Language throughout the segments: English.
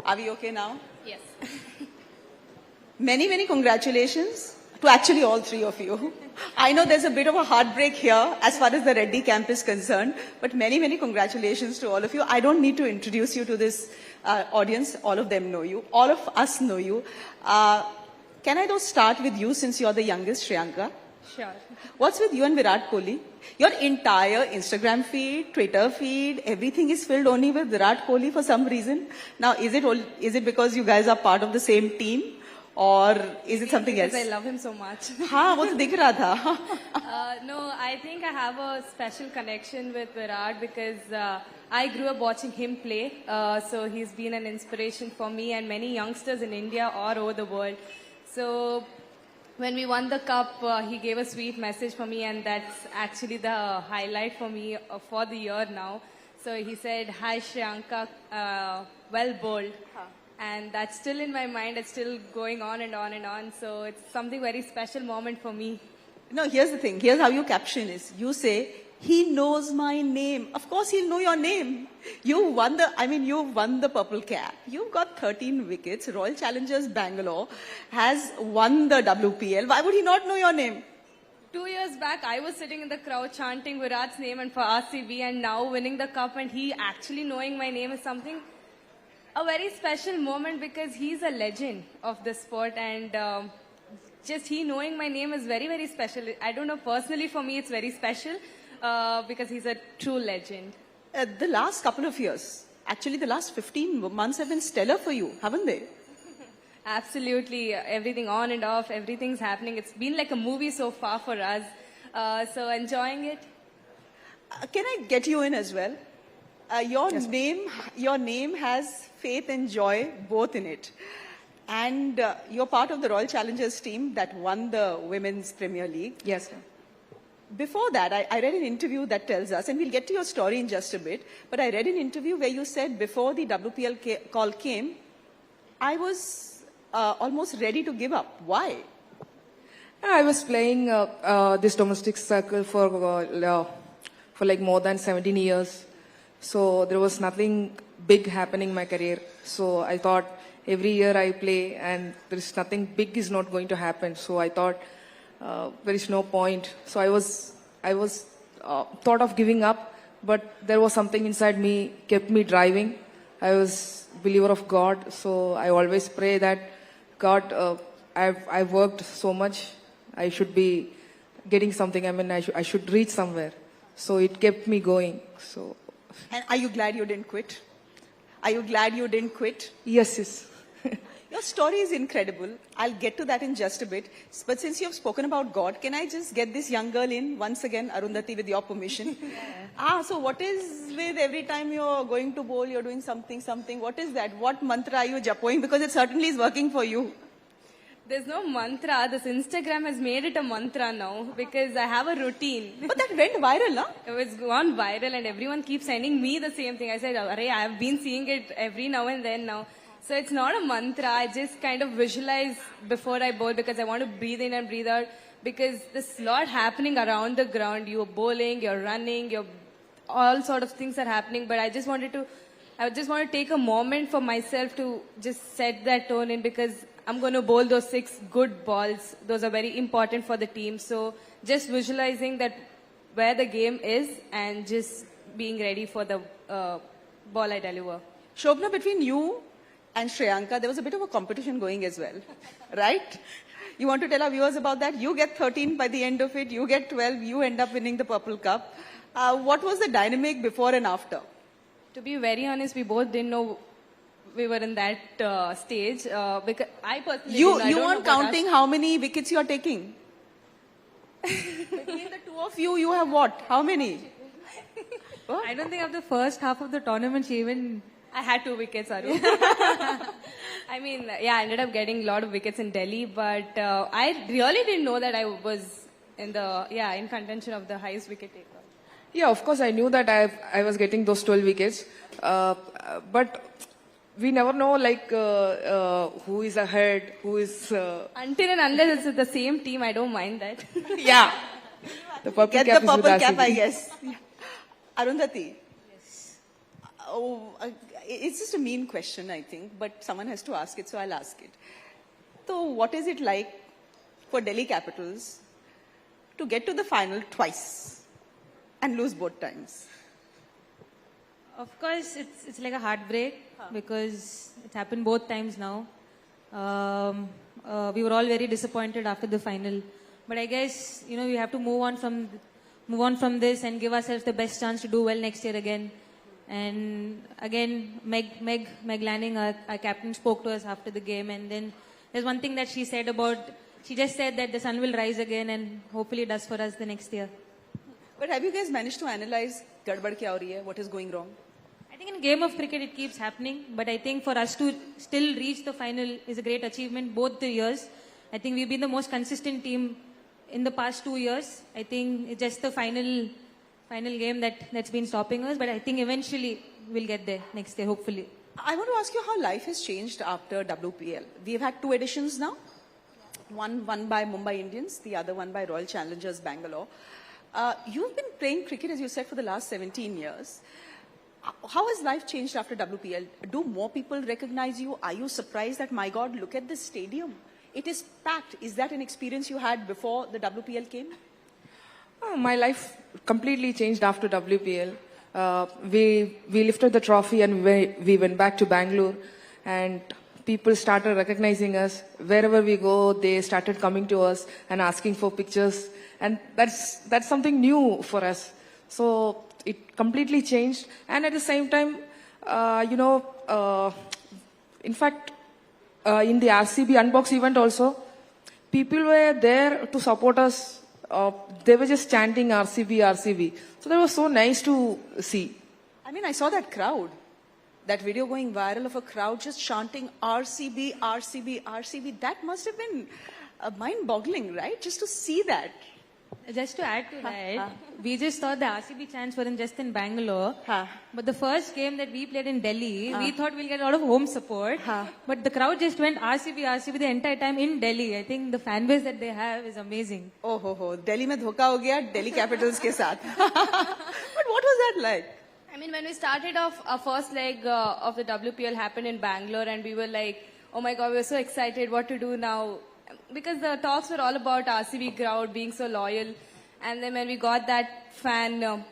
Are we okay now? Yes. Many, many congratulations to actually all three of you. I know there's a bit of a heartbreak here as far as the Reddy camp is concerned, but many, many congratulations to all of you. I don't need to introduce you to this audience. All of them know you. All of us know you. Can I though start with you since you're the youngest, Shreyanka? Sure. What's with you and Virat Kohli? Your entire Instagram feed, Twitter feed, everything is filled only with Virat Kohli for some reason. Now, is it because you guys are part of the same team? Or is it something else? Because I love him so much. हाँ वो तो दिख रहा था. No, I think I have a special connection with Virat because I grew up watching him play. So he's been an inspiration for me and many youngsters in India or over the world. So when we won the cup, he gave a sweet message for me, and that's actually the highlight for me for the year now. So he said, "Hi Shreyanka, well bowled." And that's still in my mind. It's still going on and on and on. So it's something very special moment for me. No, here's the thing. Here's how you caption is. You say, "He knows my name." Of course, he'll know your name. You won the purple cap. You've got 13 wickets. Royal Challengers Bangalore has won the WPL. Why would he not know your name? 2 years back, I was sitting in the crowd chanting Virat's name and for RCB, and now winning the cup and he actually knowing my name is something, a very special moment because he's a legend of the sport, and just he knowing my name is very, very special. I don't know, personally for me it's very special because he's a true legend. The last couple of years, actually the last 15 months have been stellar for you, haven't they? Absolutely. Everything on and off, everything's happening. It's been like a movie so far for us. So enjoying it. Can I get you in as well? Your name has faith and joy both in it. And you're part of the Royal Challengers team that won the Women's Premier League. Yes, sir. Before that, I read an interview that tells us, and we'll get to your story in just a bit, but I read an interview where you said before the WPL call came, I was almost ready to give up. Why? I was playing this domestic circle for like more than 17 years. So there was nothing big happening in my career. So I thought every year I play and there is nothing big is not going to happen. So I thought there is no point. So I was thought of giving up, but there was something inside me kept me driving. I was a believer of God. So I always pray that God, I've worked so much. I should be getting something. I should reach somewhere. So it kept me going. So. And are you glad you didn't quit? Are you glad you didn't quit? Yes. Your story is incredible. I'll get to that in just a bit. But since you've spoken about God, can I just get this young girl in once again, Arundhati, with your permission? So what is with every time you're going to bowl, you're doing something? What is that? What mantra are you japoing? Because it certainly is working for you. There's no mantra. This Instagram has made it a mantra now because I have a routine. But that went viral, huh? It was gone viral and everyone keeps sending me the same thing. I said, "Arey, I have been seeing it every now and then now." So it's not a mantra. I just kind of visualize before I bowl because I want to breathe in and breathe out because there's a lot happening around the ground. You're bowling, you're running, all sort of things are happening. But I just want to take a moment for myself to just set that tone in because I'm going to bowl those 6 good balls. Those are very important for the team. So just visualizing that where the game is and just being ready for the ball I deliver. Shobna, between you and Shreyanka, there was a bit of a competition going as well, right? You want to tell our viewers about that? You get 13 by the end of it, you get 12, you end up winning the Purple Cup. What was the dynamic before and after? To be very honest, we both didn't know we were in that stage. Because I personally You weren't counting how many wickets you are taking? Between the two of you, you have what? How many? What? I don't think of the first half of the tournament even... I had 2 wickets, Aru. I mean, I ended up getting a lot of wickets in Delhi, but I really didn't know that I was in contention of the highest wicket taker. Yeah, of course I knew that I was getting those 12 wickets, but we never know who is ahead, who is... Until and unless it's the same team, I don't mind that. Yeah. The purple Get cap the purple is with cap, RCB. I guess. Arundhati. Yes. It's just a mean question, I think, but someone has to ask it, so I'll ask it. So what is it like for Delhi Capitals to get to the final twice and lose both times? Of course, it's like a heartbreak because it's happened both times now. We were all very disappointed after the final, but I guess we have to move on from this and give ourselves the best chance to do well next year again. And again, Meg Lanning, our captain, spoke to us after the game, and then there's one thing that she just said that the sun will rise again, and hopefully it does for us the next year. But have you guys managed to analyze gadbad kya ho rahi hai? What is going wrong? I think in game of cricket it keeps happening, but I think for us to still reach the final is a great achievement both the years. I think we've been the most consistent team in the past 2 years. I think it's just the final game that's been stopping us, but I think eventually we'll get there next year, hopefully. I want to ask you how life has changed after WPL. We've had 2 editions now. One by Mumbai Indians, the other one by Royal Challengers Bangalore. You've been playing cricket, as you said, for the last 17 years. How has life changed after WPL? Do more people recognize you? Are you surprised that, my God, look at this stadium? It is packed. Is that an experience you had before the WPL came? My life completely changed after WPL. We lifted the trophy and we went back to Bangalore, and people started recognizing us. Wherever we go, they started coming to us and asking for pictures, and that's something new for us. So it completely changed, and at the same time, in fact, in the RCB Unbox event also, people were there to support us. They were just chanting RCB, RCB. So that was so nice to see. I mean, I saw that crowd, that video going viral of a crowd just chanting RCB, RCB, RCB. That must have been mind-boggling, right? Just to see that. Just to add to that, we just thought the RCB chants weren't just in Bangalore. But the first game that we played in Delhi, we thought we'll get a lot of home support. But the crowd just went RCB, RCB the entire time in Delhi. I think the fan base that they have is amazing. Oh ho ho, Delhi mein dhoka ho gaya, Delhi Capitals ke saath. But what was that like? I mean, when we started off, our first leg of the WPL happened in Bangalore, and we were like, oh my God, we're so excited, what to do now? Because the talks were all about RCB crowd being so loyal. And then when we got that fan,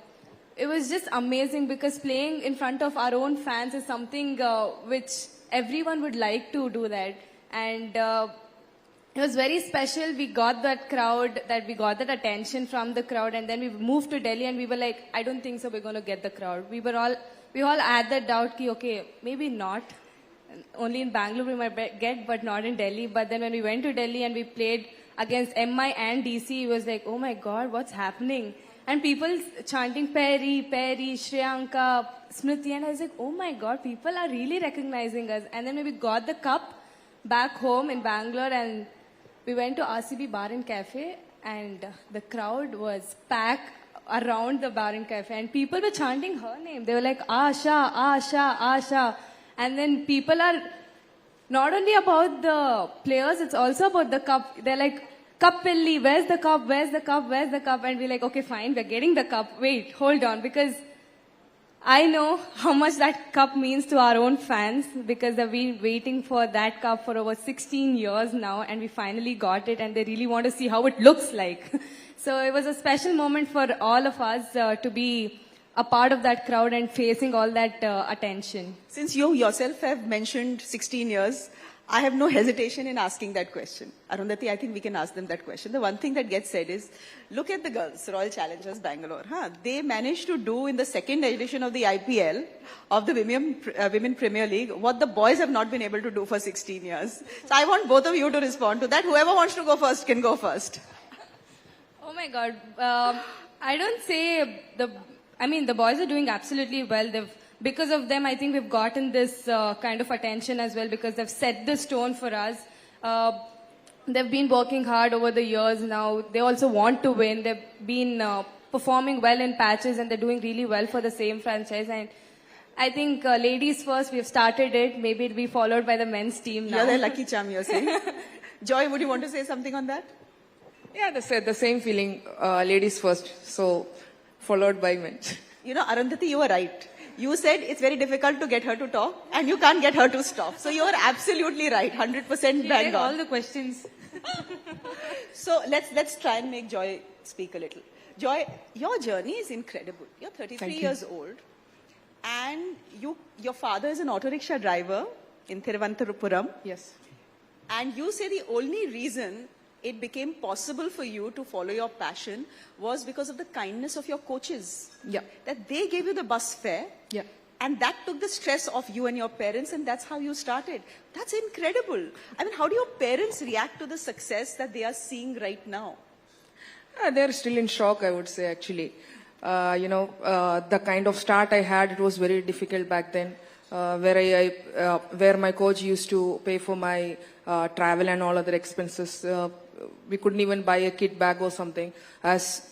it was just amazing, because playing in front of our own fans is something which everyone would like to do that. And it was very special. We got that crowd, we got that attention from the crowd, and then we moved to Delhi and we were like, I don't think so we're going to get the crowd. We all had that doubt, okay, maybe not. Only in Bangalore we might get, but not in Delhi. But then when we went to Delhi and we played against MI and DC, it was like, oh my God, what's happening? And people chanting Perry, Perry, Shreyanka, Smriti, and I was like, oh my God, people are really recognizing us. And then when we got the cup back home in Bangalore, and we went to RCB Bar and Cafe, and the crowd was packed around the Bar and Cafe, and people were chanting her name. They were like, Asha, Asha, Asha. And then people are not only about the players, it's also about the cup. They're like, Cup Pilli, where's the cup, where's the cup, where's the cup? And we're like, okay, fine, we're getting the cup. Wait, hold on, because I know how much that cup means to our own fans, because they've been waiting for that cup for over 16 years now, and we finally got it, and they really want to see how it looks like. So it was a special moment for all of us to be a part of that crowd and facing all that attention. Since you yourself have mentioned 16 years, I have no hesitation in asking that question. Arundhati, I think we can ask them that question. The one thing that gets said is, look at the girls, Royal Challengers Bangalore. They managed to do in the second edition of the IPL, of the Women Premier League, what the boys have not been able to do for 16 years. So I want both of you to respond to that. Whoever wants to go first can go first. Oh my God. I don't say the boys are doing absolutely well. Because of them, I think we've gotten this kind of attention as well, because they've set the stone for us. They've been working hard over the years now. They also want to win. They've been performing well in patches, and they're doing really well for the same franchise. And I think ladies first, we've started it. Maybe it'll be followed by the men's team now. You're the lucky charm, you're saying. Joy, would you want to say something on that? Yeah, the same feeling, ladies first, so followed by men. You know, Arundhati, you were right. You said it's very difficult to get her to talk and you can't get her to stop. So you're absolutely right. 100% She bang read on. all the questions. So let's try and make Joy speak a little. Joy, your journey is incredible. You're 33 Thank you. years old, and your father is an auto rickshaw driver in Thiruvananthapuram. Yes. And you say the only reason it became possible for you to follow your passion was because of the kindness of your coaches. Yeah. That they gave you the bus fare. Yeah. And that took the stress off you and your parents, and that's how you started. That's incredible. I mean, how do your parents react to the success that they are seeing right now? They're still in shock, I would say, actually. The kind of start I had, it was very difficult back then, where my coach used to pay for my travel and all other expenses. We couldn't even buy a kit bag or something, as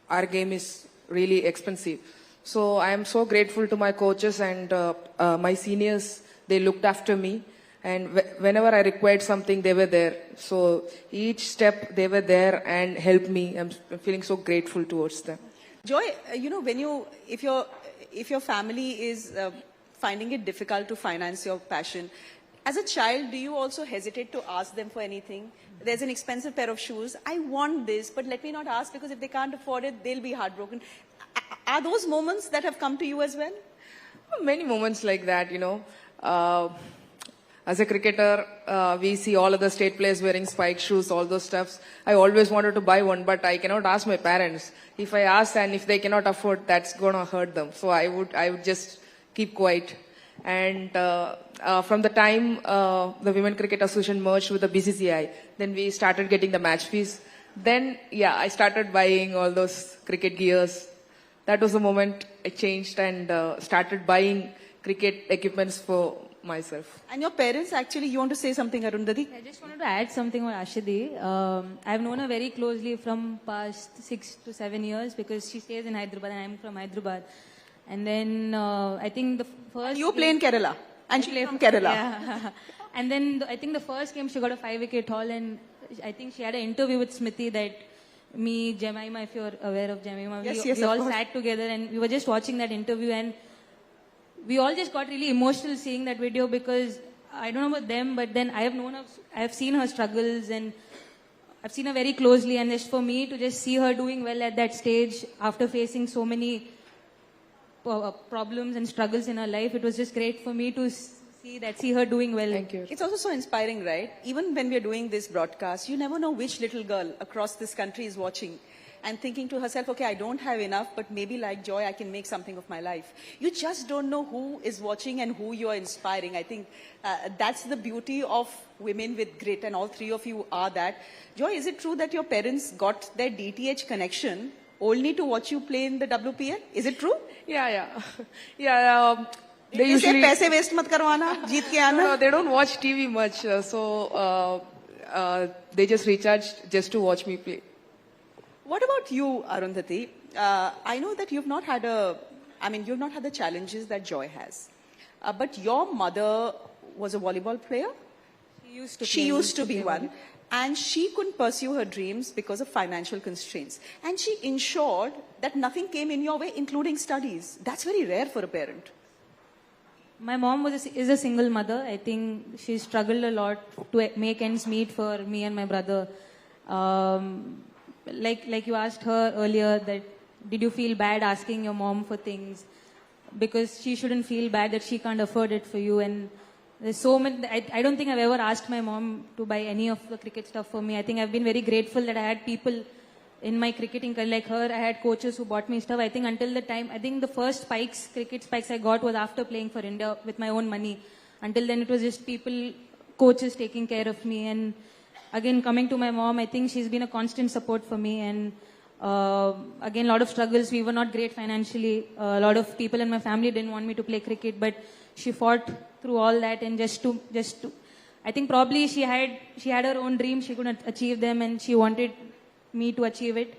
our game is really expensive. So I am so grateful to my coaches and my seniors. They looked after me. And whenever I required something, they were there. So each step, they were there and helped me. I'm feeling so grateful towards them. Joy, if your family is finding it difficult to finance your passion, as a child, do you also hesitate to ask them for anything? There's an expensive pair of shoes. I want this, but let me not ask, because if they can't afford it, they'll be heartbroken. Are those moments that have come to you as well? Many moments like that, As a cricketer, we see all other state players wearing spike shoes, all those stuffs. I always wanted to buy one, but I cannot ask my parents. If I ask and if they cannot afford, that's gonna hurt them. So I would just keep quiet. And from the time the Women Cricket Association merged with the BCCI, then we started getting the match fees. Then, I started buying all those cricket gears. That was the moment I changed and started buying cricket equipments for myself. And your parents, actually, you want to say something, Arundhati? I just wanted to add something on Ashadi. I've known her very closely from past 6 to 7 years, because she stays in Hyderabad and I'm from Hyderabad. And then I think the first... You play in Kerala, and she play from Kerala. Yeah. And then I think the first game she got a 5-wicket haul, and I think she had an interview with Smithy that me, Jemima, if you're aware of Jemima, Yes, we all of course. sat together and we were just watching that interview, and we all just got really emotional seeing that video, because I don't know about them, but then I have seen her struggles and I've seen her very closely, and just for me to just see her doing well at that stage after facing so many problems and struggles in her life, it was just great for me to see her doing well. Thank you. It's also so inspiring, right? Even when we're doing this broadcast, you never know which little girl across this country is watching and thinking to herself, okay, I don't have enough, but maybe like Joy, I can make something of my life. You just don't know who is watching and who you're inspiring. I think that's the beauty of women with grit, and all three of you are that. Joy, is it true that your parents got their DTH connection only to watch you play in the WPL? Is it true? Yeah. They usually... say, पैसे waste मत करवाना, जीत के आना. No, they don't watch TV much, so they just recharged just to watch me play. What about you, Arundhati? I know that you've not had the challenges that Joy has. But your mother was a volleyball player. She used to be one. And she couldn't pursue her dreams because of financial constraints. And she ensured that nothing came in your way, including studies. That's very rare for a parent. My mom is a single mother. I think she struggled a lot to make ends meet for me and my brother. Like you asked her earlier, that did you feel bad asking your mom for things? Because she shouldn't feel bad that she can't afford it for you. And there's so many. I don't think I've ever asked my mom to buy any of the cricket stuff for me. I think I've been very grateful that I had people in my cricketing career like her. I had coaches who bought me stuff. I think until the time, I think the first cricket spikes I got was after playing for India with my own money. Until then, it was just people, coaches taking care of me. And again, coming to my mom, I think she's been a constant support for me. And again, a lot of struggles. We were not great financially. A lot of people in my family didn't want me to play cricket, but she fought through all that, and just to I think probably she had her own dreams. She couldn't achieve them, and she wanted me to achieve it.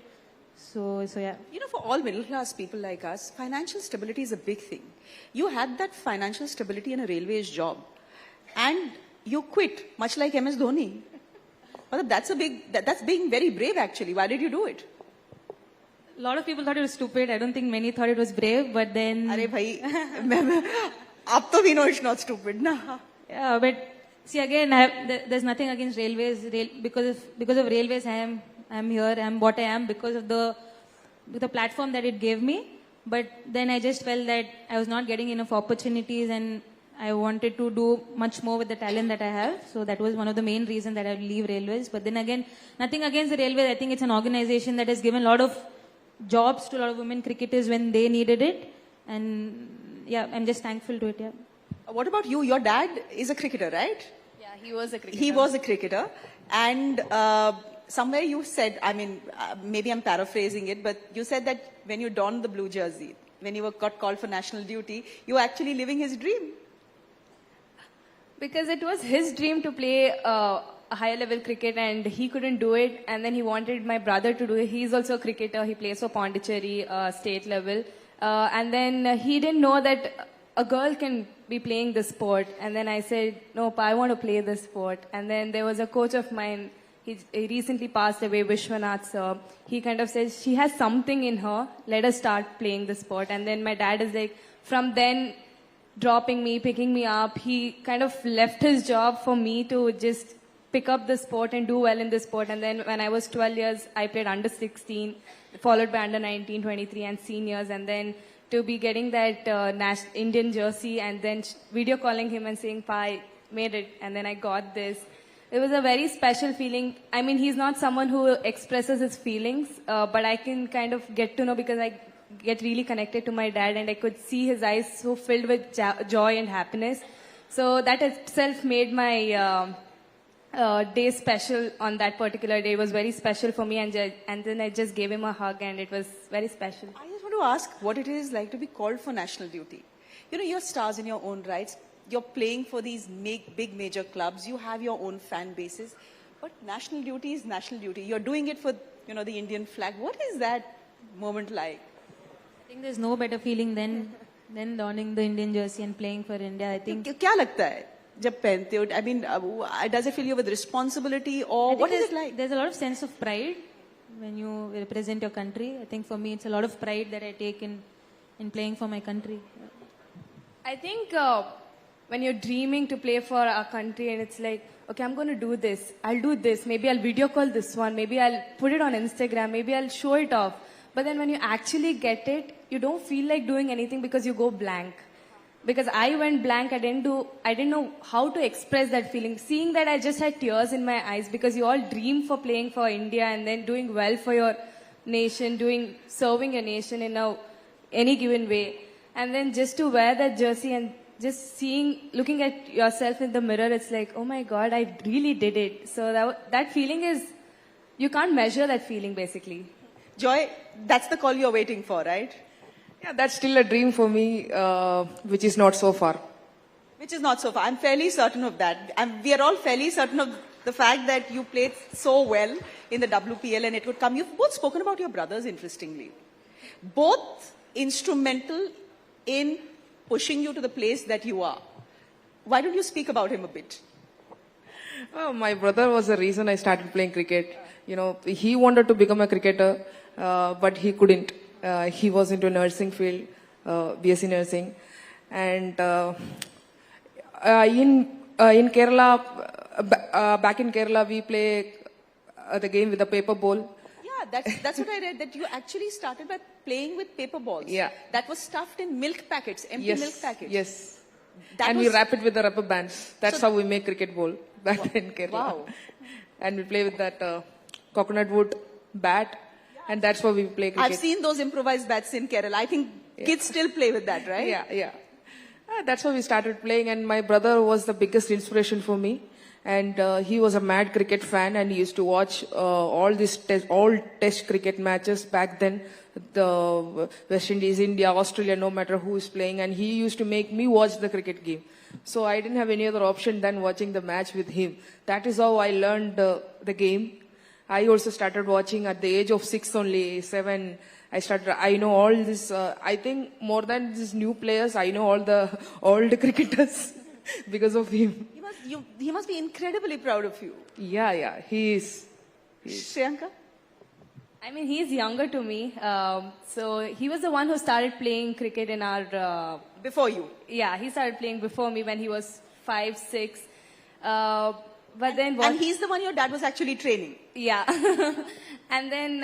So yeah. You know, for all middle class people like us, financial stability is a big thing. You had that financial stability in a railways job, and you quit, much like MS Dhoni. But that's being very brave, actually. Why did you do it? a lot of people thought it was stupid. I don't think many thought it was brave, but then. अरे भाई, अब तो we know it's not stupid, na? Yeah, but see again, there's nothing against railways. Because of railways, I'm here. I'm what I am because of the platform that it gave me. But then I just felt that I was not getting enough opportunities, and I wanted to do much more with the talent that I have. So that was one of the main reasons that I would leave railways. But then again, nothing against the railways. I think it's an organization that has given a lot of jobs to a lot of women cricketers when they needed it. And yeah, I'm just thankful to it. Yeah. What about you? Your dad is a cricketer, right? Yeah, he was a cricketer. He was a cricketer. And somewhere you said, I mean, maybe I'm paraphrasing it, but you said that when you donned the blue jersey, when you got called for national duty, you were actually living his dream. Because it was his dream to play higher level cricket and he couldn't do it. And then he wanted my brother to do it. He's also a cricketer. He plays for Pondicherry state level. And then he didn't know that a girl can be playing the sport. And then I said, nope, I want to play this sport. And then there was a coach of mine. He recently passed away, Vishwanath sir. He kind of says, she has something in her. Let us start playing the sport. And then my dad is like, from then, dropping me, picking me up. He kind of left his job for me to just pick up the sport and do well in the sport. And then when I was 12 years, I played under 16, followed by under 19, 23 and seniors. And then to be getting that Indian jersey and then video calling him and saying, Pa, I made it. And then I got this. It was a very special feeling. I mean, he's not someone who expresses his feelings, but I can kind of get to know because I get really connected to my dad and I could see his eyes so filled with joy and happiness. So that itself made my day special on that particular day. It was very special for me and then I just gave him a hug and it was very special. I just want to ask what it is like to be called for national duty. You know, you're stars in your own rights. You're playing for these big major clubs. You have your own fan bases. But national duty is national duty. You're doing it for, you know, the Indian flag. What is that moment like? I think there's no better feeling than donning the Indian jersey and playing for India. I think. क्या लगता है जब पहनते हो? I mean, does it fill you with responsibility or what is it like? There's a lot of sense of pride when you represent your country. I think for me, it's a lot of pride that I take in playing for my country. I think when you're dreaming to play for our country and it's like, okay, I'm going to do this. I'll do this. Maybe I'll video call this one. Maybe I'll put it on Instagram. Maybe I'll show it off. But then when you actually get it, you don't feel like doing anything because you go blank. Because I went blank, I didn't know how to express that feeling. Seeing that, I just had tears in my eyes because you all dream for playing for India and then doing well for your nation, serving your nation in any given way. And then just to wear that jersey and just looking at yourself in the mirror, it's like, oh my God, I really did it. So that feeling is, you can't measure that feeling basically. Joy, that's the call you're waiting for, right? Yeah, that's still a dream for me, which is not so far. Which is not so far. I'm fairly certain of that. We are all fairly certain of the fact that you played so well in the WPL and it would come. You've both spoken about your brothers, interestingly. Both instrumental in pushing you to the place that you are. Why don't you speak about him a bit? Well, my brother was the reason I started playing cricket. You know, he wanted to become a cricketer, but he couldn't. He was into nursing field, BSc nursing. And in Kerala, back in Kerala, we play the game with a paper ball. Yeah, that's what I read, that you actually started by playing with paper balls. Yeah. That was stuffed in milk packets, empty milk packets. Yes. That We wrap it with the rubber bands. That's how we make cricket ball back in Kerala. Wow. And we play with that coconut wood bat. And that's how we play cricket. I've seen those improvised bats in Kerala. I think kids still play with that, right? Yeah. That's how we started playing. And my brother was the biggest inspiration for me. And he was a mad cricket fan and he used to watch all test cricket matches back then. The West Indies, India, Australia, no matter who is playing. And he used to make me watch the cricket game. So I didn't have any other option than watching the match with him. That is how I learned the game. I also started watching at the age of 6 only, 7. I know all this, I think more than these new players, I know all the old cricketers because of him. He must be incredibly proud of you. Yeah, he is. Shreyanka? I mean, he's younger to me. So he was the one who started playing cricket in our... Before you. yeah, he started playing before me when he was 5, 6. But then what... And he's the one your dad was actually training. Yeah. And then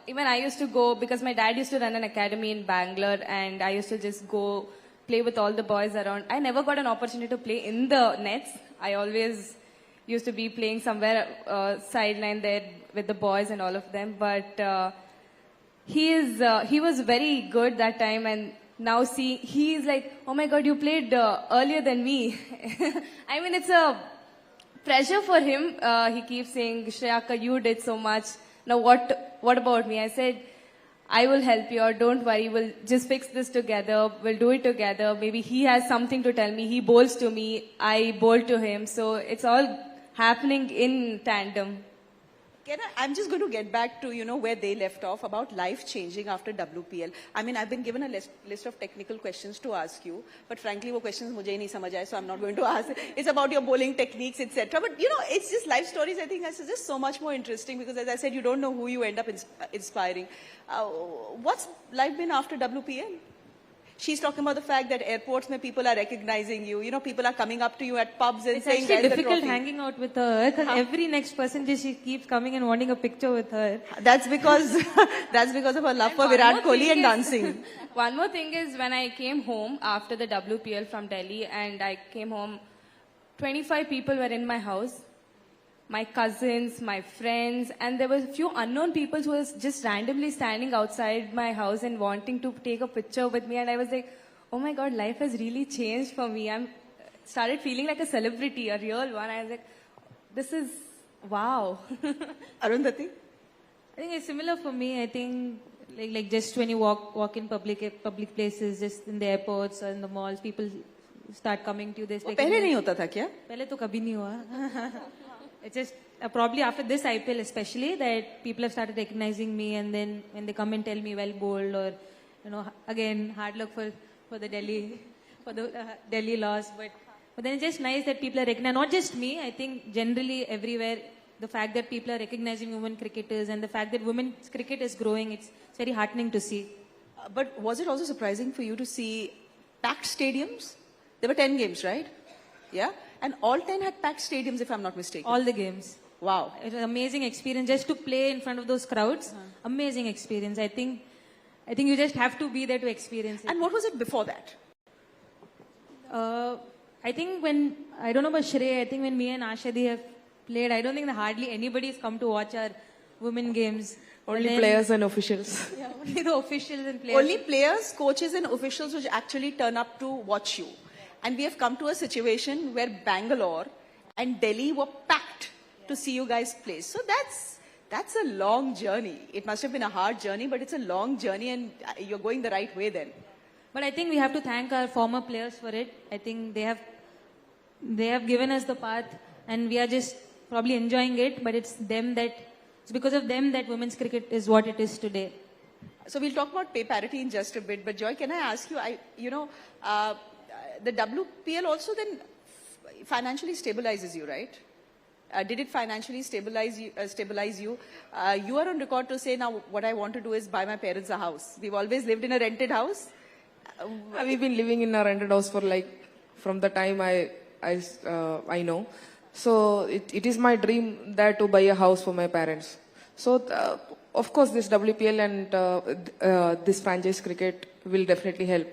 even I used to go, because my dad used to run an academy in Bangalore, and I used to just go play with all the boys around. I never got an opportunity to play in the nets. I always used to be playing somewhere sideline there with the boys and all of them. But he was very good that time, and now see, he's like, oh my God, you played earlier than me. I mean, it's a pressure for him. He keeps saying, Shreyanka, you did so much. Now what about me? I said, I will help you, or don't worry, we'll just fix this together, we'll do it together. Maybe he has something to tell me, he bowls to me, I bowl to him. So it's all happening in tandem. I'm just going to get back to, where they left off about life changing after WPL. I mean, I've been given a list of technical questions to ask you, but frankly, वो questions मुझे ही नहीं समझ आए, so I'm not going to ask. It's about your bowling techniques, etc. But, it's just life stories, I think, is just so much more interesting because, as I said, you don't know who you end up inspiring. What's life been after WPL? She's talking about the fact that airports mein people are recognizing you. People are coming up to you at pubs and It's saying, actually "Where's the difficult trophy?" hanging out with her because every next person she keeps coming and wanting a picture with her. That's because of her love for One Virat more Kohli thing and is- dancing. One more thing is when I came home after the WPL from Delhi, and I came home, 25 people were in my house. My cousins, my friends, and there were a few unknown people who was just randomly standing outside my house and wanting to take a picture with me. And I was like, oh my God, life has really changed for me. I'm started feeling like a celebrity, a real one. I was like, this is wow. Arundhati? I think it's similar for me. I think like just when you walk in public places, just in the airports or in the malls, people start coming to you. They वो पहले नहीं होता था क्या? पहले तो कभी नहीं हुआ. It's just probably after this IPL especially that people have started recognizing me, and then when they come and tell me well bowled, or again hard luck for the Delhi loss, but then it's just nice that people are recognizing, not just me, I think generally everywhere, the fact that people are recognizing women cricketers and the fact that women's cricket is growing, it's very heartening to see. But was it also surprising for you to see packed stadiums? There were 10 games, right? Yeah? And all 10 had packed stadiums, if I'm not mistaken. All the games. Wow. It was an amazing experience just to play in front of those crowds. Amazing experience. I think you just have to be there to experience it. And what was it before that? I think I don't know about Shrey, I think when me and Asha have played, I don't think that hardly anybody has come to watch our women games. Only players and officials. Yeah, only the officials and players. Only players, coaches and officials which actually turn up to watch you. And we have come to a situation where Bangalore and Delhi were packed to see you guys play. So that's a long journey. It must have been a hard journey, but it's a long journey and you're going the right way then. But I think we have to thank our former players for it. I think they have given us the path, and we are just probably enjoying it, but it's because of them that women's cricket is what it is today. So we'll talk about pay parity in just a bit, but Joy, can I ask you, the WPL also then financially stabilizes you, right? Did it financially stabilize you? You are on record to say, now what I want to do is buy my parents a house. We've always lived in a rented house. We've been living in a rented house for from the time I know. So it is my dream that to buy a house for my parents. So of course this WPL and this franchise cricket will definitely help.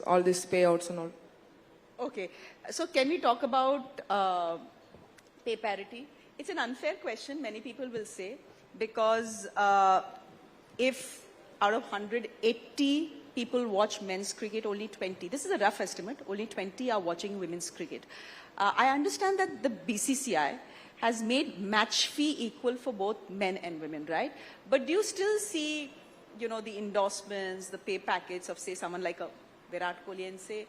All these payouts and all. Okay, so can we talk about pay parity? It's an unfair question, many people will say, because if out of 180 people watch men's cricket, only 20, this is a rough estimate, only 20 are watching women's cricket. I understand that the BCCI has made match fee equal for both men and women, right? But do you still see, the endorsements, the pay packets of, say, someone like a Virat Kohli and say,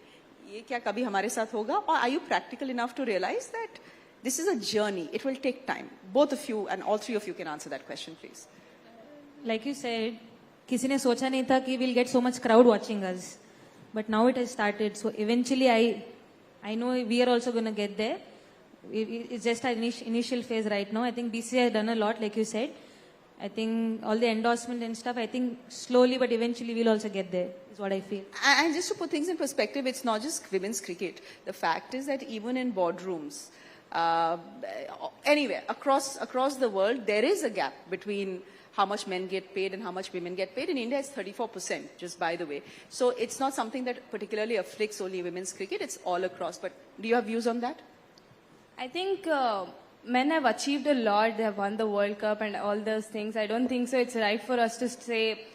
ये क्या कभी हमारे साथ होगा? Or are you practical enough to realize that this is a journey? It will take time. Both of you and all three of you can answer that question, please. Like you said, किसी ने सोचा नहीं था कि we'll get so much crowd watching us. But now it has started. So eventually I know we are also going to get there. It's just an initial phase right now. I think BCCI has done a lot, like you said. I think all the endorsement and stuff, I think slowly but eventually we'll also get there, is what I feel. And just to put things in perspective, it's not just women's cricket. The fact is that even in boardrooms, anywhere across the world, there is a gap between how much men get paid and how much women get paid. In India, it's 34%, just by the way. So it's not something that particularly afflicts only women's cricket. It's all across. But do you have views on that? I think men have achieved a lot. They have won the World Cup and all those things. I don't think so. It's right for us to say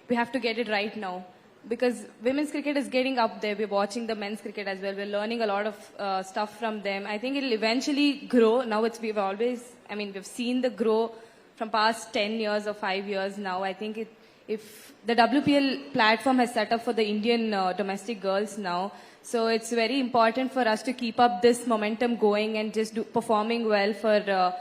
we have to get it right now. Because women's cricket is getting up there. We're watching the men's cricket as well. We're learning a lot of stuff from them. I think it'll eventually grow. Now we've seen the grow from past 10 years or 5 years now. I think if the WPL platform has set up for the Indian domestic girls now, so it's very important for us to keep up this momentum going and just performing well for the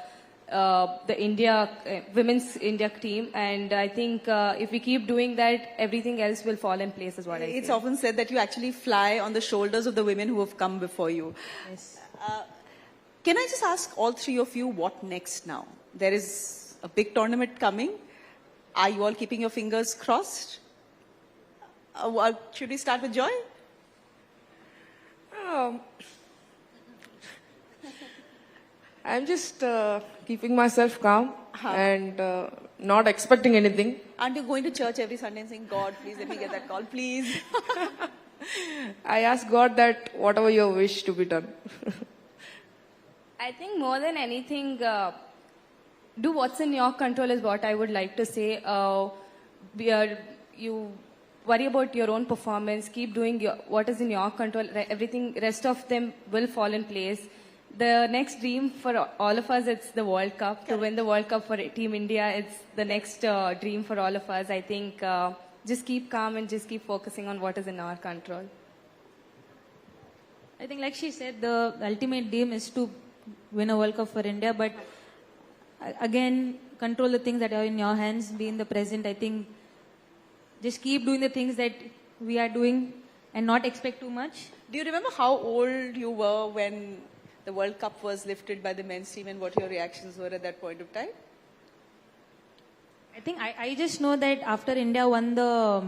women's India team. And I think if we keep doing that, everything else will fall in place, is what I It's feel. often said that you actually fly on the shoulders of the women who have come before you. Yes. Can I just ask all three of you what next now? There is a big tournament coming. Are you all keeping your fingers crossed? Should we start with Joy? I'm just keeping myself calm and not expecting anything. Aren't you going to church every Sunday and saying, God, please let me get that call, please? I ask God that whatever your wish to be done. I think more than anything, do what's in your control is what I would like to say. You worry about your own performance, keep doing what is in your control. Everything, rest of them will fall in place. The next dream for all of us, it's the World Cup. To win the World Cup for Team India, it's the next dream for all of us. I think just keep calm and just keep focusing on what is in our control. I think like she said, the ultimate dream is to win a World Cup for India, but again, control the things that are in your hands, be in the present. I think just keep doing the things that we are doing and not expect too much. Do you remember how old you were when the World Cup was lifted by the men's team and what your reactions were at that point of time? I think I just know that after India won the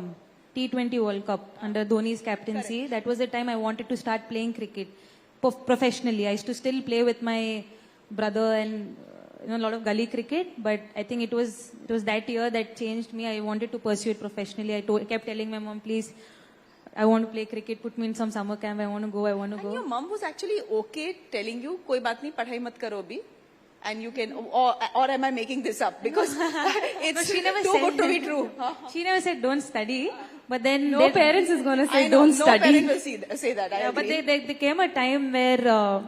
T20 World Cup under Dhoni's captaincy, that was the time I wanted to start playing cricket professionally. I used to still play with my brother and a lot of gully cricket, but I think it was that year that changed me. I wanted to pursue it professionally. I kept telling my mom, please, I want to play cricket, put me in some summer camp, I want to go. And your mom was actually okay telling you, koi baat nahi, padhai mat karo abhi. And you can, or am I making this up? Because it's she never too said good to be true. She never said don't study, but then No parents is going to say I know, don't no study. parent will say that. I Yeah, but agree. there came a time where,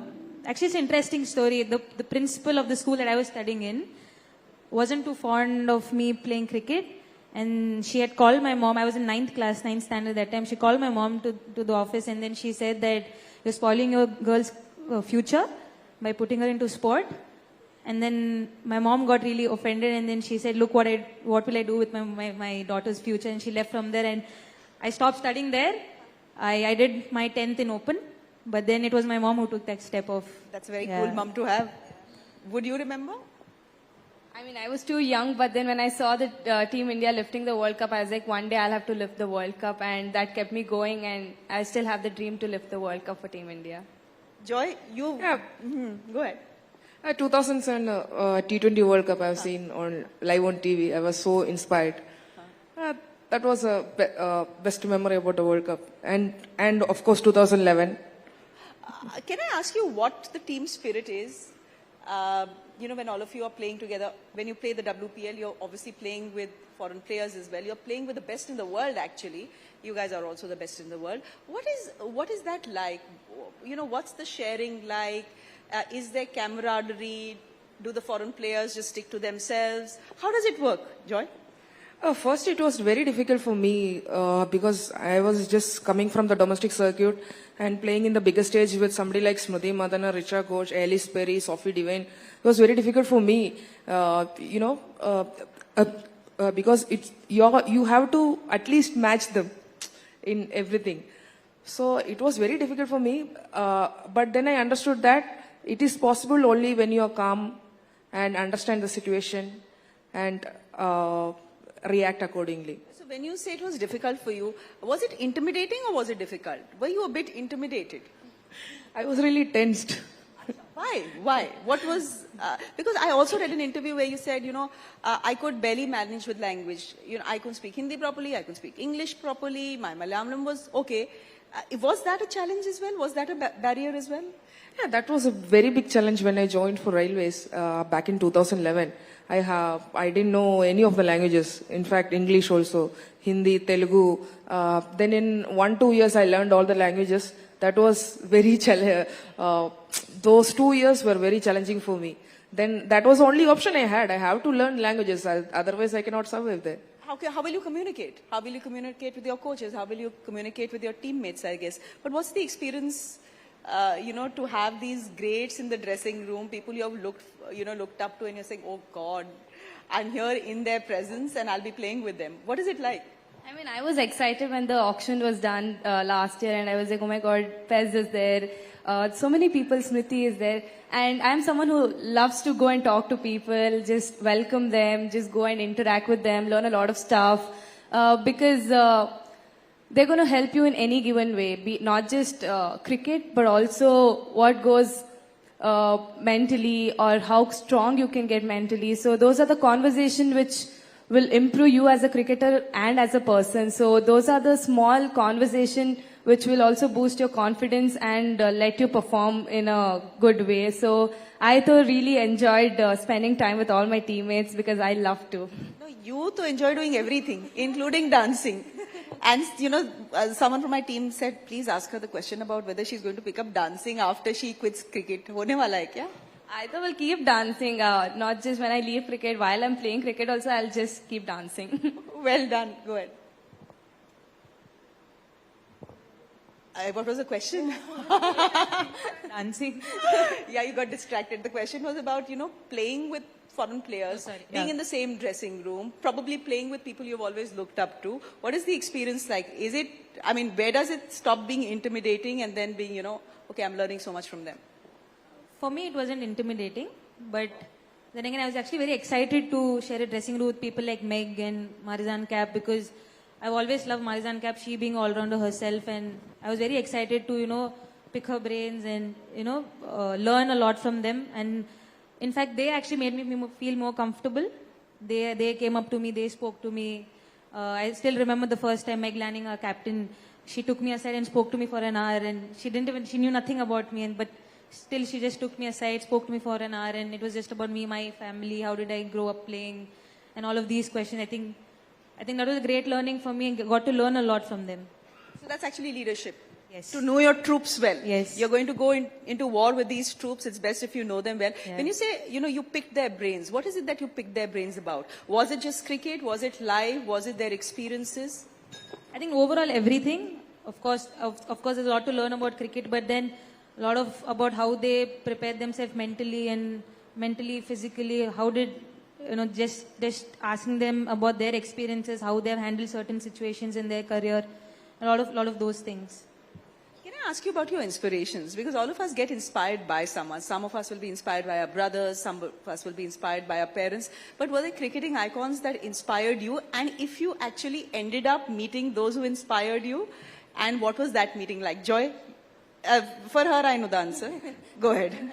actually it's an interesting story. The principal of the school that I was studying in wasn't too fond of me playing cricket. And she had called my mom. I was in 9th standard that time. She called my mom to the office and then she said that you're spoiling your girl's future by putting her into sport. And then my mom got really offended and then she said, look, what will I do with my daughter's future? And she left from there and I stopped studying there. I did my 10th in open, but then it was my mom who took that step of. That's a very cool mom to have. Would you remember? I mean, I was too young, but then when I saw the Team India lifting the World Cup, I was like, one day I'll have to lift the World Cup, and that kept me going, and I still have the dream to lift the World Cup for Team India. Joy, you... Yeah. Go ahead. 2007 T20 World Cup I've seen live on TV. I was so inspired. That was a best memory about the World Cup. And of course 2011. Can I ask you what the team spirit is? When all of you are playing together, when you play the WPL, you're obviously playing with foreign players as well. You're playing with the best in the world, actually. You guys are also the best in the world. What is that like? What's the sharing like? Is there camaraderie? Do the foreign players just stick to themselves? How does it work, Joy? First, it was very difficult for me because I was just coming from the domestic circuit and playing in the biggest stage with somebody like Smriti Madana, Richa Ghosh, Alice Perry, Sophie Devine. It was very difficult for me, because you have to at least match them in everything. So it was very difficult for me. But then I understood that it is possible only when you are calm and understand the situation and react accordingly. So when you say it was difficult for you, was it intimidating or was it difficult? Were you a bit intimidated? I was really tensed. Why? Why? What was? Because I also read an interview where you said, I could barely manage with language. I couldn't speak Hindi properly. I couldn't speak English properly. My Malayalam was okay. Was that a challenge as well? Was that a barrier as well? Yeah, that was a very big challenge when I joined for railways back in 2011. I didn't know any of the languages. In fact, English also, Hindi, Telugu. Then in 1-2 years, I learned all the languages. That was very those 2 years were very challenging for me. Then that was the only option I had. I have to learn languages. Otherwise, I cannot survive there. How will you communicate? How will you communicate with your coaches? How will you communicate with your teammates, I guess? But what's the experience, to have these greats in the dressing room, people you have looked up to, and you're saying, oh God, I'm here in their presence and I'll be playing with them. What is it like? I mean, I was excited when the auction was done last year, and I was like, oh my God, Pez is there. So many people, Smriti is there. And I'm someone who loves to go and talk to people, just welcome them, just go and interact with them, learn a lot of stuff. Because they're going to help you in any given way, not just cricket, but also what goes mentally or how strong you can get mentally. So those are the conversations which will improve you as a cricketer and as a person. So those are the small conversations which will also boost your confidence and let you perform in a good way. So I really enjoyed spending time with all my teammates because I love to. No, you to enjoy doing everything, including dancing. And, someone from my team said, please ask her the question about whether she's going to pick up dancing after she quits cricket. Hone wala hai kya? I will keep dancing, not just when I leave cricket. While I'm playing cricket also, I'll just keep dancing. Well done. Go ahead. What was the question? Dancing. Yeah, you got distracted. The question was about, playing with foreign players, being in the same dressing room, probably playing with people you've always looked up to. What is the experience like? Where does it stop being intimidating and then being, okay, I'm learning so much from them? For me, it wasn't intimidating, but then again, I was actually very excited to share a dressing room with people like Meg and Marizan Cap, because I've always loved Marizan Cap, she being all-rounder herself, and I was very excited to, pick her brains and, learn a lot from them. And in fact, they actually made me feel more comfortable. They came up to me, they spoke to me. I still remember the first time Meg Lanning, our captain, she took me aside and spoke to me for an hour, and she knew nothing about me, but still she just took me aside, spoke to me for an hour, and it was just about me, my family, how did I grow up playing, and all of these questions. I think that was a great learning for me, and got to learn a lot from them. So that's actually leadership. Yes. To know your troops well. Yes. You're going to go into war with these troops. It's best if you know them well. Yeah. When you say, you picked their brains, what is it that you picked their brains about? Was it just cricket? Was it live? Was it their experiences? I think overall everything. Of course, there's a lot to learn about cricket, but then a lot about how they prepare themselves mentally, physically. How did, just asking them about their experiences, how they've handled certain situations in their career, a lot of those things. Can I ask you about your inspirations? Because all of us get inspired by someone. Some of us will be inspired by our brothers. Some of us will be inspired by our parents. But were there cricketing icons that inspired you? And if you actually ended up meeting those who inspired you, and what was that meeting like? Joy? For her, I know the answer. Go ahead.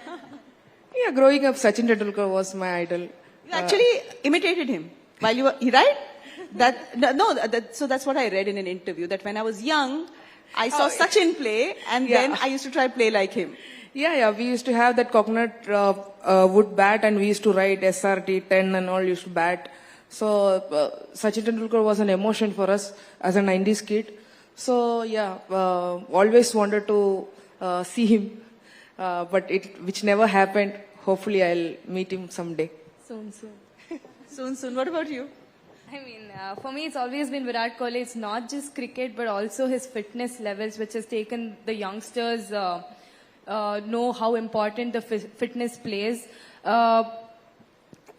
Yeah, growing up, Sachin Tendulkar was my idol. You actually imitated him while you were, right? So that's what I read in an interview, that when I was young, I saw Sachin play, and then I used to try play like him. Yeah, we used to have that coconut wood bat, and we used to write SRT 10 and all used to bat. So Sachin Tendulkar was an emotion for us as a 90s kid. So always wanted to see him, but which never happened. Hopefully I'll meet him someday. Soon. What about you? I mean, for me, it's always been Virat Kohli. It's not just cricket, but also his fitness levels, which has taken the youngsters know how important the fitness plays.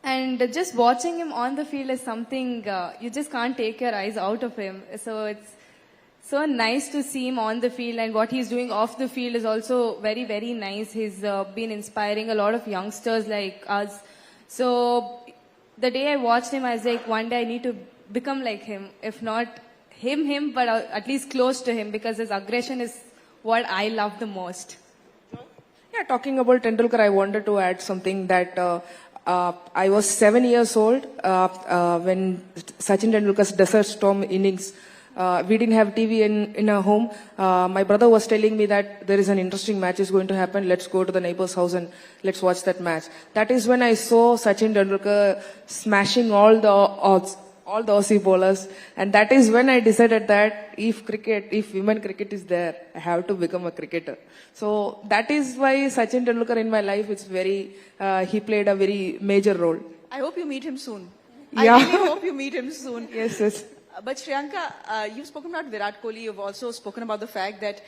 And just watching him on the field is something you just can't take your eyes out of him. So it's so nice to see him on the field, and what he's doing off the field is also very, very nice. He's been inspiring a lot of youngsters like us. So the day I watched him, I was like, one day I need to become like him. If not him, but at least close to him, because his aggression is what I love the most. Yeah, talking about Tendulkar, I wanted to add something that I was 7 years old when Sachin Tendulkar's Desert Storm innings. We didn't have TV in our home. My brother was telling me that there is an interesting match is going to happen. Let's go to the neighbor's house and let's watch that match. That is when I saw Sachin Tendulkar smashing all the odds, all the Aussie bowlers. And that is when I decided that if women cricket is there, I have to become a cricketer. So that is why Sachin Tendulkar in my life, he played a very major role. I hope you meet him soon. Yeah. I really hope you meet him soon. Yes. But Shreyanka, you've spoken about Virat Kohli. You've also spoken about the fact that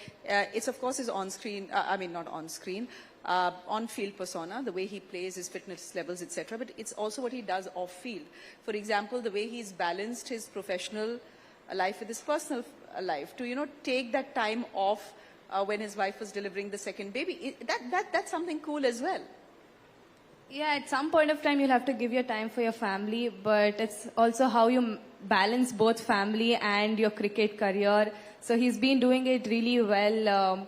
it's of course his on-screen, not on-screen, on-field persona, the way he plays, his fitness levels, etc. But it's also what he does off-field. For example, the way he's balanced his professional life with his personal life to, take that time off when his wife was delivering the second baby. That's something cool as well. Yeah, at some point of time you'll have to give your time for your family, but it's also how you balance both family and your cricket career. So he's been doing it really well.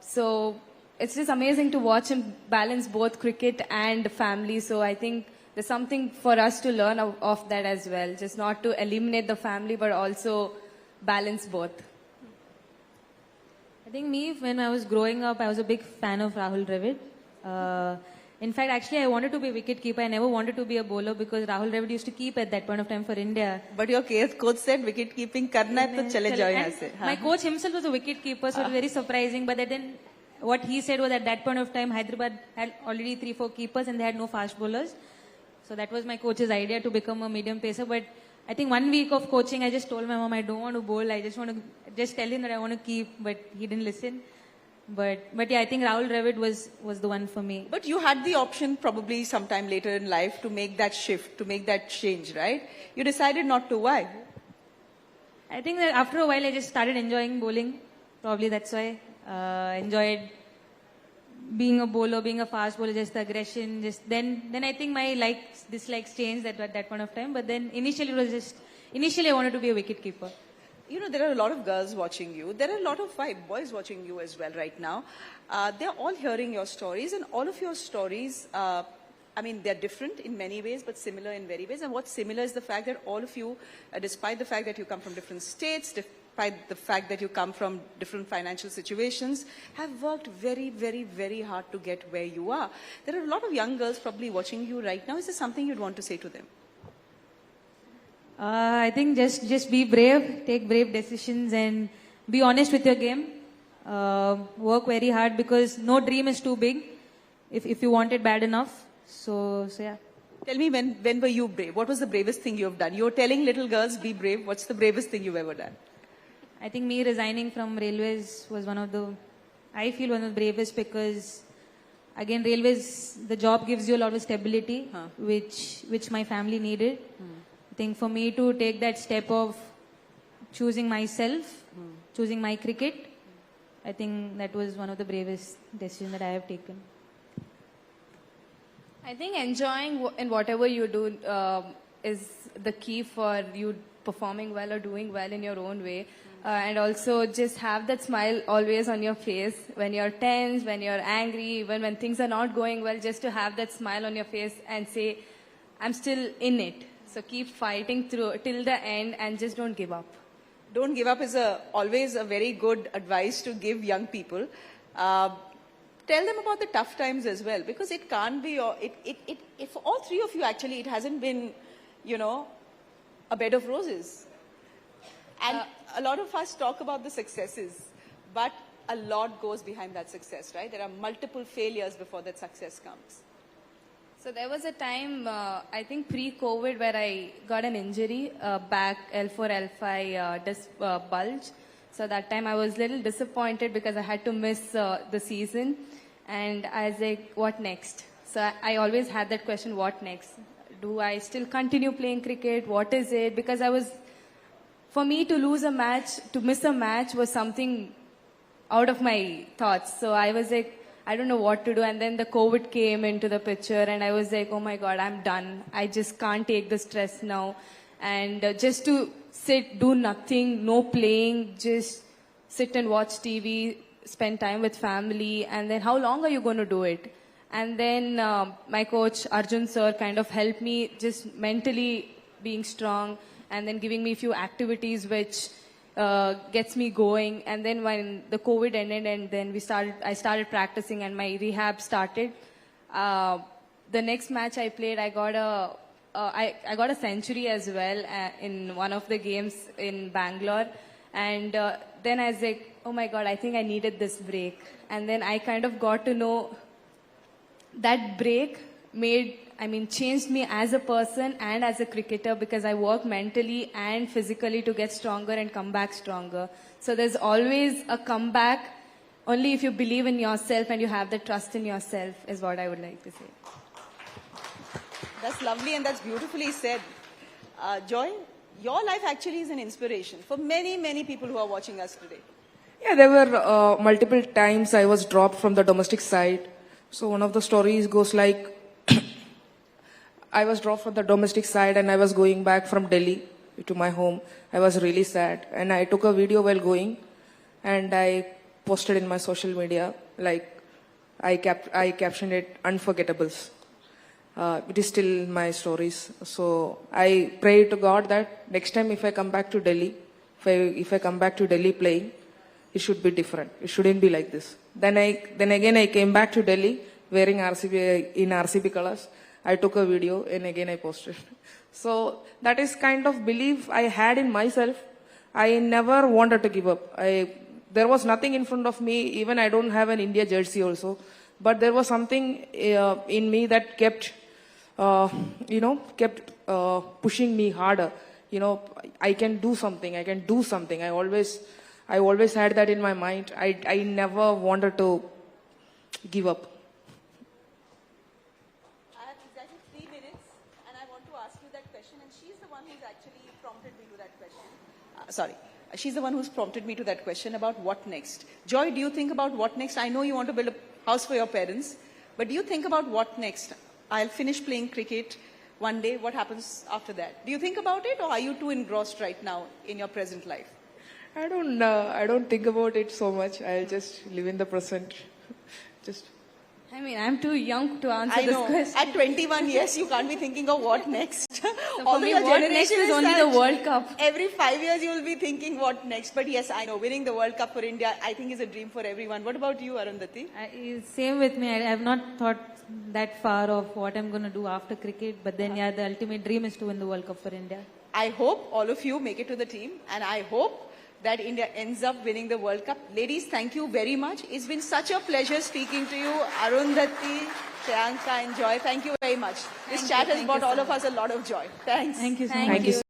So it's just amazing to watch him balance both cricket and family. So I think there's something for us to learn of that as well. Just not to eliminate the family, but also balance both. I think when I was growing up, I was a big fan of Rahul Dravid. In fact, actually, I wanted to be a wicket keeper. I never wanted to be a bowler because Rahul Dravid used to keep at that point of time for India. But your coach said wicket keeping karna hai to chale jao yahan se. My coach himself was a wicket keeper, so it was very surprising. But then what he said was at that point of time, Hyderabad had already 3-4 keepers and they had no fast bowlers. So that was my coach's idea to become a medium pacer. But I think 1 week of coaching, I just told my mom I don't want to bowl. I just want to just tell him that I want to keep, but he didn't listen. But yeah, I think Rahul Dravid was the one for me. But you had the option probably sometime later in life to make that shift, to make that change, right? You decided not to. Why? I think that after a while I just started enjoying bowling. Probably that's why. Enjoyed being a bowler, being a fast bowler, just the aggression. Then I think my dislikes changed at that point of time. But then initially I wanted to be a wicket keeper. There are a lot of girls watching you. There are a lot of boys watching you as well right now. They're all hearing your stories, and all of your stories, they're different in many ways, but similar in very ways. And what's similar is the fact that all of you, despite the fact that you come from different states, despite the fact that you come from different financial situations, have worked very, very, very hard to get where you are. There are a lot of young girls probably watching you right now. Is there something you'd want to say to them? I think just be brave, take brave decisions and be honest with your game. Work very hard because no dream is too big if you want it bad enough. So yeah. Tell me, when were you brave? What was the bravest thing you have done? You're telling little girls, be brave. What's the bravest thing you've ever done? I think me resigning from railways was one of the bravest because, again, railways, the job gives you a lot of stability, which my family needed. I think for me to take that step of choosing myself, choosing my cricket, I think that was one of the bravest decisions that I have taken. I think enjoying in whatever you do is the key for you performing well or doing well in your own way. And also just have that smile always on your face when you're tense, when you're angry, even when things are not going well, just to have that smile on your face and say, I'm still in it. So keep fighting through till the end and just don't give up. Don't give up is always a very good advice to give young people. Tell them about the tough times as well, because it can't be, for all three of you actually, it hasn't been, a bed of roses. And a lot of us talk about the successes, but a lot goes behind that success, right? There are multiple failures before that success comes. So there was a time, I think pre-COVID, where I got an injury, back L4, L5 disc bulge. So that time I was a little disappointed because I had to miss the season. And I was like, what next? So I always had that question, what next? Do I still continue playing cricket? What is it? Because for me to lose a match, to miss a match was something out of my thoughts. So I was like, I don't know what to do. And then the COVID came into the picture and I was like, oh my God, I'm done. I just can't take the stress now. And just to sit, do nothing, no playing, just sit and watch TV, spend time with family, and then how long are you going to do it? And then my coach Arjun sir kind of helped me just mentally being strong, and then giving me a few activities which gets me going. And then when the COVID ended, and then I started practicing, and my rehab started. The next match I played, I got a century as well in one of the games in Bangalore. And then I was like, oh my God, I think I needed this break. And then I kind of got to know that break changed me as a person and as a cricketer, because I work mentally and physically to get stronger and come back stronger. So there's always a comeback only if you believe in yourself and you have the trust in yourself, is what I would like to say. That's lovely and that's beautifully said. Joy, your life actually is an inspiration for many, many people who are watching us today. Yeah, there were multiple times I was dropped from the domestic side. So one of the stories goes like, I was dropped from the domestic side and I was going back from Delhi to my home. I was really sad and I took a video while going and I posted in my social media, like I captioned it Unforgettables. It is still in my stories. So I pray to God that next time if I come back to Delhi, if I come back to Delhi playing, it should be different. It shouldn't be like this. Then again I came back to Delhi wearing RCB colors. I took a video and again I posted. So that is kind of belief I had in myself. I never wanted to give up. There was nothing in front of me. Even I don't have an India jersey also. But there was something in me that kept pushing me harder. I can do something. I can do something. I always had that in my mind. I never wanted to give up. I have exactly 3 minutes and I want to ask you that question, and she's the one who's actually prompted me to that question. She's the one who's prompted me to that question about what next. Joy, do you think about what next? I know you want to build a house for your parents, but do you think about what next? I'll finish playing cricket one day. What happens after that? Do you think about it, or are you too engrossed right now in your present life? I don't think about it so much. I'll just live in the present. I'm too young to answer I this know. question. At 21, yes, you can't be thinking of what next. For me, what next is only the World Cup. Every 5 years, you will be thinking what next. But yes, I know, winning the World Cup for India, I think is a dream for everyone. What about you, Arundhati? Same with me. I have not thought that far of what I'm going to do after cricket. But then, the ultimate dream is to win the World Cup for India. I hope all of you make it to the team, and I hope that India ends up winning the World Cup. Ladies, thank you very much. It's been such a pleasure speaking to you. Arundhati, Shreyanka and Joy, thank you very much. This chat has brought all of us a lot of joy. Thanks. Thank you so much. Thank you so much.